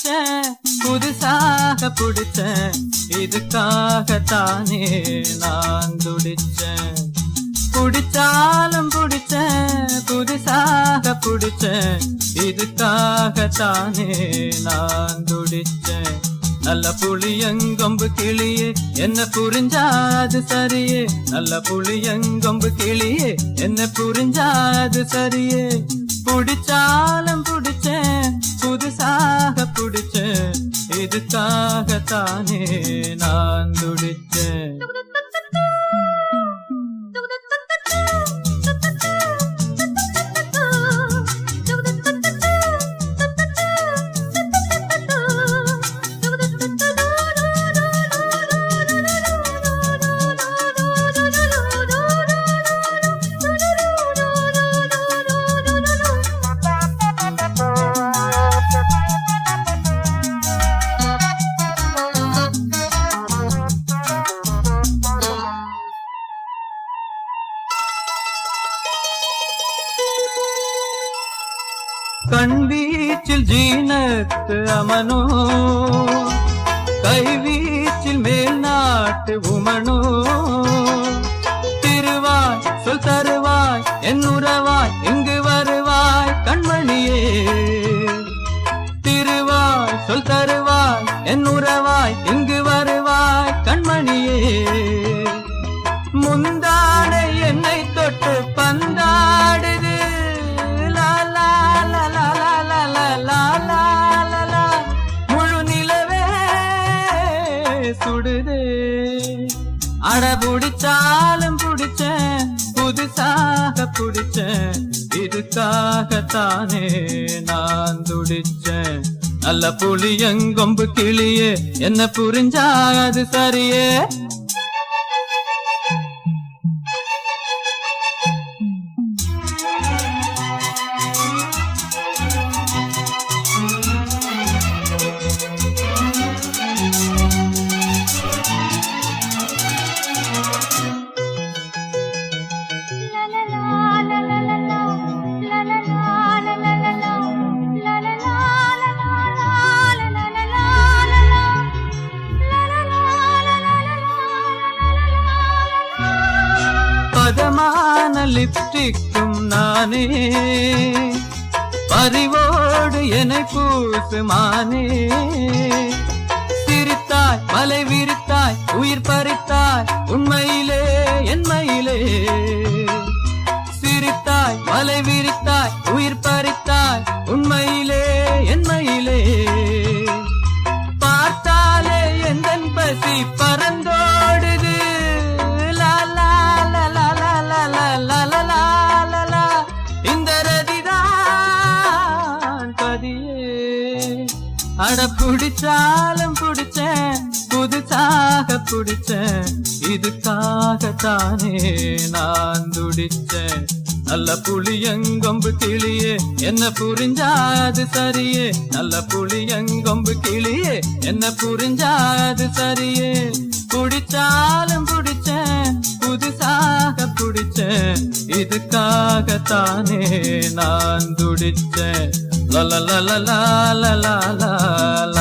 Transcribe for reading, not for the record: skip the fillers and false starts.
புடிச்சேன் புதுசாக புடிச்சேன் இதுக்காகத்தானே நான் துடிச்சேன் புடிச்சாலும் புடிச்சேன் புதுசாக புடிச்சேன் இதுக்காகத்தானே நான் துடிச்சேன் நல்ல புளியங்கொம்பு கிளியே என்ன புரிஞ்சாது சரியே நல்ல புளியங்கொம்பு கிளியே என்ன புரிஞ்சாது சரியே புடிச்சாலும் புடிச்சேன் புதுசாக புடிச்சேன் இதுக்காகத்தானே நான் துடிச்சேன் கண்வீச்சில் ஜீனத்து அமனோ கைவீச்சில் மேல் நாட்டு உமனோ திருவாய் சொல் தருவாய் என் உறவாய் இங்கு வருவாய் கண்மணியே திருவாய் சொல் தருவாய் என் உறவாய் இங்கு வருவாய் கண்மணியே முந்தானை என்னை தொட்டு பந்தாடுது சுடுதே அட புடிச்சாலும் புடிச்சேன் புதுசாக புடிச்சேன் இதுக்காகத்தானே நான் துடிச்சேன் நல்ல புளியங்கொம்பு கிளியே என்ன புரிஞ்சாது சரியே பதமான லிப்டிக்கும் நானே பறிவோடு என்னை பூசுமானே சிரித்தாய் மலை விரித்தாய் உயிர் பறித்தாய் உண்மையிலே என்மையிலே சிரித்தாய் மலை விரித்தாய் உயிர் பறித்தாய் உண்மையிலே என்மையிலே பார்த்தாலே எந்தன் பசி பறந்தோடுது இந்த ரதிதான் பதியே அட புடிச்சாலும் புடிச்சேன் புதுசாக புடிச்சேன் இதுக்காகத்தானே நான் துடிச்சேன் நல்ல புளியங்கொம்பு கிளியே என்ன புரிஞ்சாது சரியே நல்ல புளியங்கொம்பு கிளியே என்ன புரிஞ்சாது சரியே புடிச்சாலும் புடிச்சேன் புதுசாக புடிச்சேன் இதுக்காகத்தானே நான் துடிச்சேன் லலலலலலலலலல